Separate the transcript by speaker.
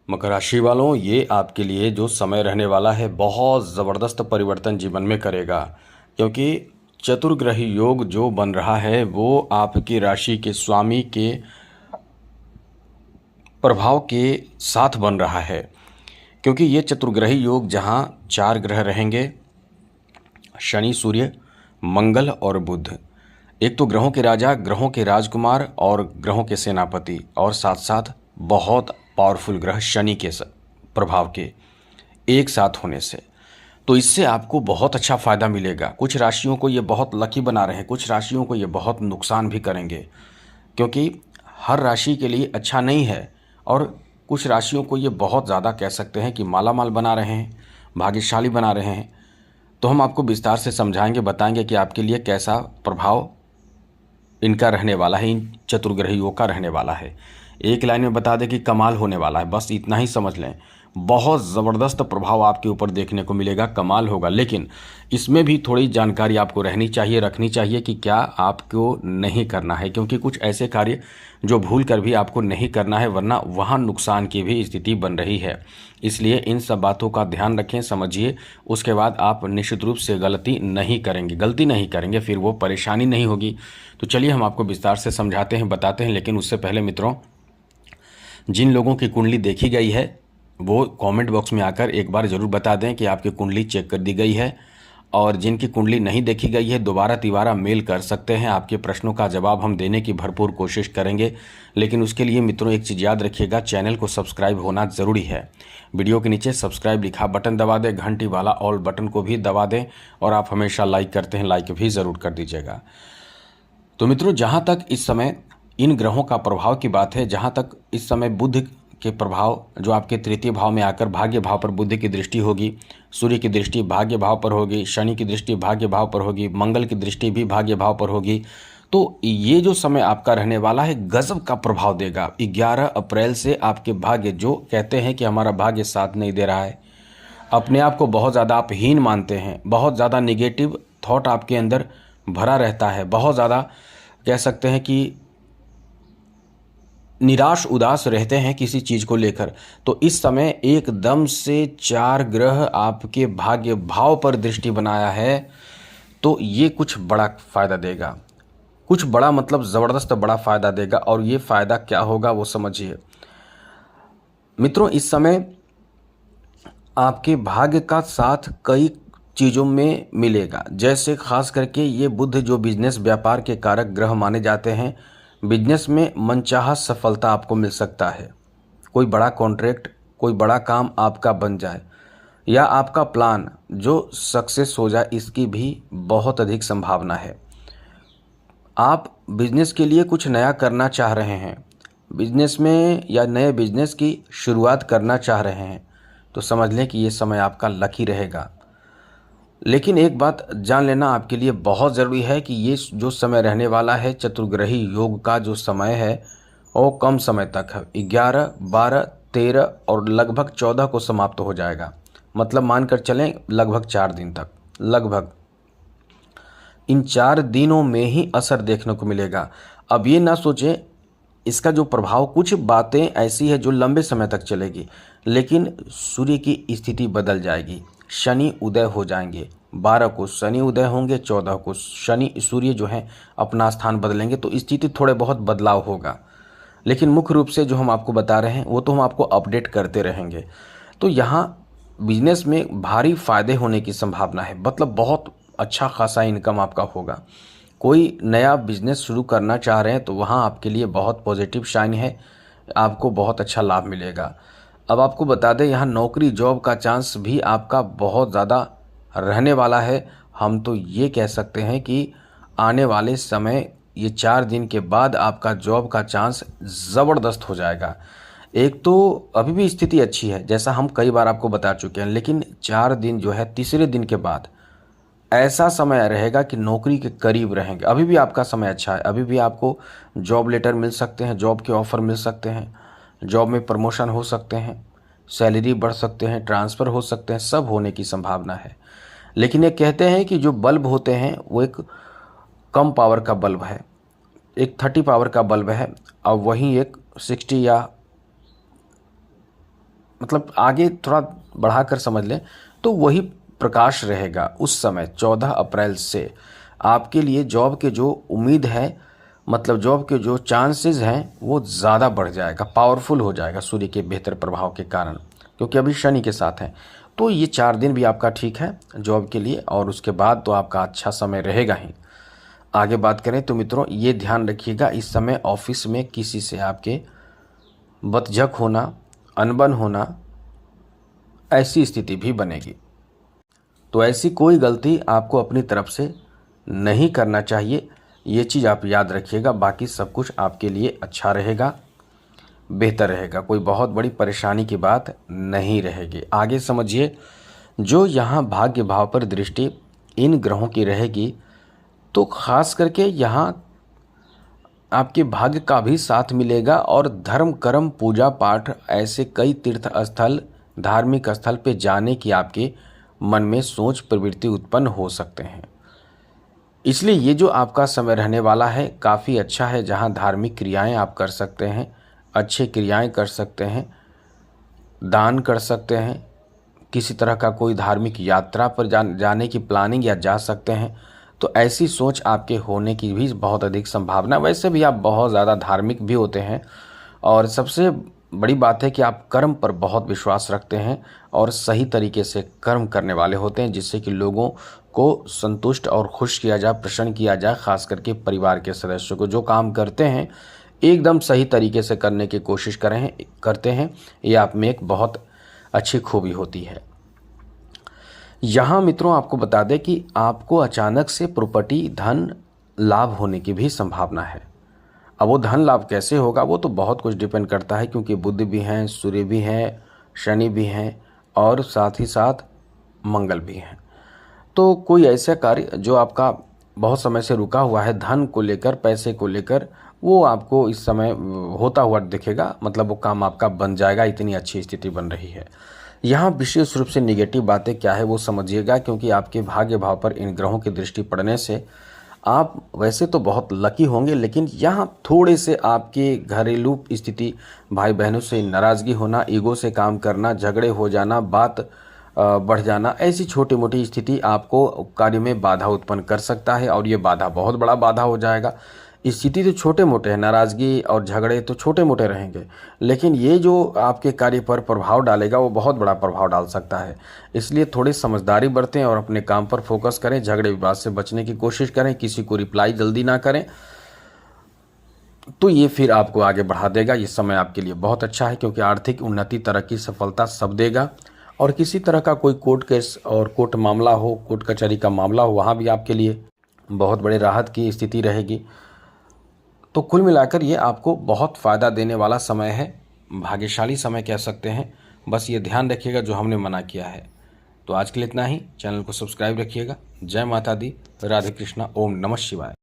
Speaker 1: मकर राशि वालों, ये आपके लिए जो समय रहने वाला है बहुत ज़बरदस्त परिवर्तन जीवन में करेगा। क्योंकि चतुर्ग्रही योग जो बन रहा है वो आपकी राशि के स्वामी के प्रभाव के साथ बन रहा है। क्योंकि ये चतुर्ग्रही योग जहाँ 4 ग्रह रहेंगे, शनि, सूर्य, मंगल और बुध। एक तो ग्रहों के राजा, ग्रहों के राजकुमार और ग्रहों के सेनापति, और साथ साथ बहुत पावरफुल ग्रह शनि के प्रभाव के एक साथ होने से तो इससे आपको बहुत अच्छा फ़ायदा मिलेगा। कुछ राशियों को ये बहुत लकी बना रहे हैं, कुछ राशियों को ये बहुत नुकसान भी करेंगे, क्योंकि हर राशि के लिए अच्छा नहीं है। और कुछ राशियों को ये बहुत ज़्यादा कह सकते हैं कि माला माल बना रहे हैं, भाग्यशाली बना रहे हैं। तो हम आपको विस्तार से समझाएंगे, बताएंगे कि आपके लिए कैसा प्रभाव इनका रहने वाला है, इन चतुर्ग्रहियों का रहने वाला है। एक लाइन में बता दें कि कमाल होने वाला है, बस इतना ही समझ लें। बहुत ज़बरदस्त प्रभाव आपके ऊपर देखने को मिलेगा, कमाल होगा। लेकिन इसमें भी थोड़ी जानकारी आपको रहनी चाहिए, रखनी चाहिए कि क्या आपको नहीं करना है, क्योंकि कुछ ऐसे कार्य जो भूल कर भी आपको नहीं करना है, वरना वहाँ नुकसान की भी स्थिति बन रही है। इसलिए इन सब बातों का ध्यान रखें, समझिए, उसके बाद आप निश्चित रूप से गलती नहीं करेंगे, फिर वो परेशानी नहीं होगी। तो चलिए हम आपको विस्तार से समझाते हैं, बताते हैं। लेकिन उससे पहले मित्रों, जिन लोगों की कुंडली देखी गई है वो कमेंट बॉक्स में आकर एक बार ज़रूर बता दें कि आपकी कुंडली चेक कर दी गई है। और जिनकी कुंडली नहीं देखी गई है दोबारा तिबारा मेल कर सकते हैं, आपके प्रश्नों का जवाब हम देने की भरपूर कोशिश करेंगे। लेकिन उसके लिए मित्रों एक चीज़ याद रखिएगा, चैनल को सब्सक्राइब होना ज़रूरी है। वीडियो के नीचे सब्सक्राइब लिखा बटन दबा दें, घंटी वाला ऑल बटन को भी दबा दें, और आप हमेशा लाइक करते हैं, लाइक भी ज़रूर कर दीजिएगा। तो मित्रों, जहाँ तक इस समय इन ग्रहों का प्रभाव की बात है, जहाँ तक इस समय बुध के प्रभाव जो आपके तृतीय भाव में आकर भाग्य भाव पर बुध की दृष्टि होगी, सूर्य की दृष्टि भाग्य भाव पर होगी, शनि की दृष्टि भाग्य भाव पर होगी, मंगल की दृष्टि भी भाग्य भाव पर होगी। तो ये जो समय आपका रहने वाला है गजब का प्रभाव देगा। 11 अप्रैल से आपके भाग्य, जो कहते हैं कि हमारा भाग्य साथ नहीं दे रहा है, अपने आप को बहुत ज़्यादा आप हीन मानते हैं, बहुत ज़्यादा निगेटिव थॉट आपके अंदर भरा रहता है, बहुत ज़्यादा कह सकते हैं कि निराश उदास रहते हैं किसी चीज़ को लेकर, तो इस समय एकदम से 4 ग्रह आपके भाग्य भाव पर दृष्टि बनाया है, तो ये कुछ बड़ा फ़ायदा देगा। कुछ बड़ा मतलब ज़बरदस्त बड़ा फ़ायदा देगा। और ये फ़ायदा क्या होगा वो समझिए मित्रों। इस समय आपके भाग्य का साथ कई चीज़ों में मिलेगा। जैसे खास करके ये बुध जो बिजनेस व्यापार के कारक ग्रह माने जाते हैं, बिजनेस में मनचाहा सफलता आपको मिल सकता है। कोई बड़ा कॉन्ट्रैक्ट, कोई बड़ा काम आपका बन जाए, या आपका प्लान जो सक्सेस हो जाए, इसकी भी बहुत अधिक संभावना है। आप बिजनेस के लिए कुछ नया करना चाह रहे हैं, बिजनेस में या नए बिजनेस की शुरुआत करना चाह रहे हैं, तो समझ लें कि ये समय आपका लकी रहेगा। लेकिन एक बात जान लेना आपके लिए बहुत ज़रूरी है कि ये जो समय रहने वाला है, चतुर्ग्रही योग का जो समय है, वो कम समय तक है। 11, 12, 13 और लगभग 14 को समाप्त हो जाएगा। मतलब मानकर चलें लगभग 4 दिन तक, लगभग इन 4 दिनों में ही असर देखने को मिलेगा। अब ये ना सोचें इसका जो प्रभाव, कुछ बातें ऐसी है जो लंबे समय तक चलेगी, लेकिन सूर्य की स्थिति बदल जाएगी, शनि उदय हो जाएंगे। 12 को शनि उदय होंगे, 14 को शनि सूर्य जो हैं अपना स्थान बदलेंगे, तो स्थिति थोड़े बहुत बदलाव होगा। लेकिन मुख्य रूप से जो हम आपको बता रहे हैं वो तो हम आपको अपडेट करते रहेंगे। तो यहाँ बिजनेस में भारी फायदे होने की संभावना है, मतलब बहुत अच्छा खासा इनकम आपका होगा। कोई नया बिजनेस शुरू करना चाह रहे हैं तो वहाँ आपके लिए बहुत पॉजिटिव शाइन है, आपको बहुत अच्छा लाभ मिलेगा। अब आपको बता दें, यहाँ नौकरी जॉब का चांस भी आपका बहुत ज़्यादा रहने वाला है। हम तो ये कह सकते हैं कि आने वाले समय, ये 4 दिन के बाद आपका जॉब का चांस ज़बरदस्त हो जाएगा। एक तो अभी भी स्थिति अच्छी है, जैसा हम कई बार आपको बता चुके हैं, लेकिन 4 दिन जो है, तीसरे दिन के बाद ऐसा समय रहेगा कि नौकरी के करीब रहेंगे। अभी भी आपका समय अच्छा है, अभी भी आपको जॉब लेटर मिल सकते हैं, जॉब के ऑफ़र मिल सकते हैं, जॉब में प्रमोशन हो सकते हैं, सैलरी बढ़ सकते हैं, ट्रांसफ़र हो सकते हैं, सब होने की संभावना है। लेकिन ये कहते हैं कि जो बल्ब होते हैं वो एक कम पावर का बल्ब है, एक 30 पावर का बल्ब है, और वहीं एक 60 या मतलब आगे थोड़ा बढ़ाकर समझ लें तो वही प्रकाश रहेगा उस समय 14 अप्रैल से। आपके लिए जॉब के जो उम्मीद है, मतलब जॉब के जो चांसेस हैं वो ज़्यादा बढ़ जाएगा, पावरफुल हो जाएगा सूर्य के बेहतर प्रभाव के कारण, क्योंकि अभी शनि के साथ हैं। तो ये 4 दिन भी आपका ठीक है जॉब के लिए, और उसके बाद तो आपका अच्छा समय रहेगा ही। आगे बात करें तो मित्रों ये ध्यान रखिएगा, इस समय ऑफिस में किसी से आपके बतझक होना, अनबन होना, ऐसी स्थिति भी बनेगी। तो ऐसी कोई गलती आपको अपनी तरफ से नहीं करना चाहिए, ये चीज़ आप याद रखिएगा। बाकी सब कुछ आपके लिए अच्छा रहेगा, बेहतर रहेगा, कोई बहुत बड़ी परेशानी की बात नहीं रहेगी। आगे समझिए, जो यहाँ भाग्य भाव पर दृष्टि इन ग्रहों की रहेगी तो खास करके यहाँ आपके भाग्य का भी साथ मिलेगा, और धर्म कर्म पूजा पाठ ऐसे कई तीर्थ स्थल, धार्मिक स्थल पे जाने की आपके मन में सोच प्रवृत्ति उत्पन्न हो सकते हैं। इसलिए ये जो आपका समय रहने वाला है काफ़ी अच्छा है, जहाँ धार्मिक क्रियाएं आप कर सकते हैं, अच्छे क्रियाएं कर सकते हैं, दान कर सकते हैं, किसी तरह का कोई धार्मिक यात्रा पर जाने की प्लानिंग या जा सकते हैं। तो ऐसी सोच आपके होने की भी बहुत अधिक संभावना। वैसे भी आप बहुत ज़्यादा धार्मिक भी होते हैं, और सबसे बड़ी बात है कि आप कर्म पर बहुत विश्वास रखते हैं और सही तरीके से कर्म करने वाले होते हैं, जिससे कि लोगों को संतुष्ट और खुश किया जाए, प्रसन्न किया जाए। खास करके परिवार के सदस्यों को जो काम करते हैं एकदम सही तरीके से करने की कोशिश करते हैं। ये आप में एक बहुत अच्छी खूबी होती है। यहाँ मित्रों आपको बता दें कि आपको अचानक से प्रॉपर्टी धन लाभ होने की भी संभावना है। अब वो धन लाभ कैसे होगा वो तो बहुत कुछ डिपेंड करता है, क्योंकि बुध भी हैं, सूर्य भी हैं, शनि भी हैं, और साथ ही साथ मंगल भी हैं। तो कोई ऐसा कार्य जो आपका बहुत समय से रुका हुआ है धन को लेकर, पैसे को लेकर, वो आपको इस समय होता हुआ दिखेगा, मतलब वो काम आपका बन जाएगा, इतनी अच्छी स्थिति बन रही है। यहाँ विशेष रूप से निगेटिव बातें क्या है वो समझिएगा, क्योंकि आपके भाग्य भाव पर इन ग्रहों की दृष्टि पड़ने से आप वैसे तो बहुत लकी होंगे, लेकिन यहाँ थोड़े से आपके घरेलू स्थिति, भाई बहनों से नाराज़गी होना, ईगो से काम करना, झगड़े हो जाना, बात बढ़ जाना, ऐसी छोटी मोटी स्थिति आपको कार्य में बाधा उत्पन्न कर सकता है, और ये बाधा बहुत बड़ा बाधा हो जाएगा। स्थिति तो छोटे मोटे हैं, नाराज़गी और झगड़े तो छोटे मोटे रहेंगे, लेकिन ये जो आपके कार्य पर प्रभाव डालेगा वो बहुत बड़ा प्रभाव डाल सकता है। इसलिए थोड़ी समझदारी बरतें और अपने काम पर फोकस करें, झगड़े विवाद से बचने की कोशिश करें, किसी को रिप्लाई जल्दी ना करें, तो ये फिर आपको आगे बढ़ा देगा। ये समय आपके लिए बहुत अच्छा है, क्योंकि आर्थिक उन्नति, तरक्की, सफलता सब देगा। और किसी तरह का कोई कोर्ट केस और कोर्ट मामला हो, कोर्ट कचहरी का मामला हो, वहाँ भी आपके लिए बहुत बड़े राहत की स्थिति रहेगी। तो कुल मिलाकर ये आपको बहुत फ़ायदा देने वाला समय है, भाग्यशाली समय कह सकते हैं। बस ये ध्यान रखिएगा जो हमने मना किया है। तो आज के लिए इतना ही। चैनल को सब्सक्राइब रखिएगा। जय माता दी, राधे कृष्णा, ओम नमः शिवाय।